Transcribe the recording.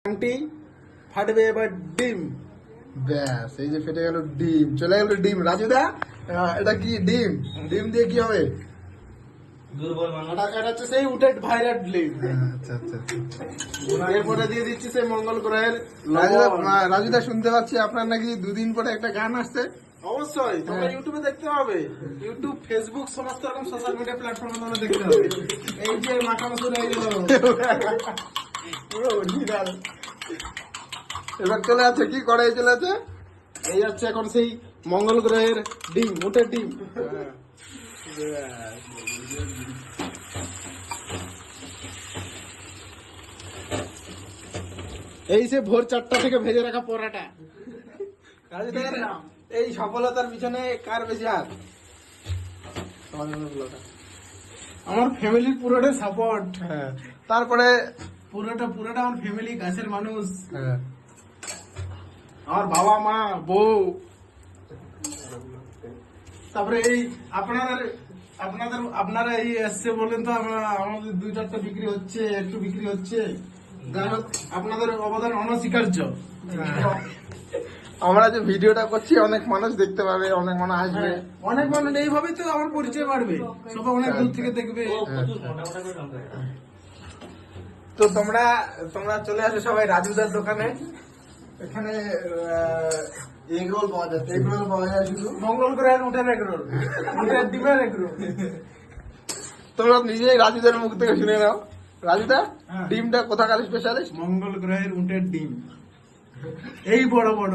আংটি ফাটবে এবার ডিম। ব্যাস, এই যে ফেটে গেল ডিম, চলে গেল ডিম। রাজুদা, এটা কি ডিম? ডিম দিয়ে কি হবে? এটা হচ্ছে সেই উটেড ভাইরাট ডিম। আচ্ছা আচ্ছা আচ্ছা। এরপরে দিয়ে দিচ্ছি সেই মঙ্গল গ্রহের রাজুদা, লবণ। রাজুদা শুনতে পাচ্ছি আপনার নাকি দুদিন পরে একটা গান আসছে। অবশ্যই তোমরা ইউটিউবে দেখতে হবে, ইউটিউব, ফেসবুক, সমস্ত রকম সোশ্যাল মিডিয়া প্ল্যাটফর্মে তোমরা দেখতে হবে। এই যে মাখা মসুর এই গেল পুরো original। এবার চলে আছে কি করে চলে আছে? এই হচ্ছে এখন সেই মঙ্গল গ্রহের ডিম, উটের ডিম। এই যে ভোর 4টা থেকে ভেজে রাখা পরাটা। রাজুদার এই সফলতার পিছনে কার বেশি হাত? আমার ফ্যামিলির পুরোটা সাপোর্ট। হ্যাঁ, তারপরে পুরোটা আমার ফ্যামিলি, কাছের মানুষ, হ্যাঁ, আমার বাবা মা বউ। তারপরে এই আপনারা এই এসছে বলেন তো আমরা, আমাদের 2-4টা বিক্রি হচ্ছে, একটু বিক্রি হচ্ছে। যাই হোক, আপনাদের অবদান অনস্বীকার্য। আমরা যে ভিডিওটা করছি অনেক মানুষ দেখতে পাবে, অনেক মানুষ আসবে। অনেক মানুষ এইভাবেই তো আমার পরিচয় বাড়বে, সবাই অনেক দূর থেকে দেখবে। তো তোমরা চলে আসো সবাই রাজুদার দোকানে। এখানে এগ রোল পাওয়া যাচ্ছে, এগ রোল পাওয়া যায় শুধু। মঙ্গল গ্রহের উঠের এগরোল, উঠের ডিমের এগরোল। তোমরা নিজেই রাজুদার মুখ থেকে শুনে নাও। রাজুদা, হ্যাঁ। ডিমটা কোথাকার স্পেশালিস্ট? মঙ্গল গ্রহের উটের ডিম, এই বড় বড়।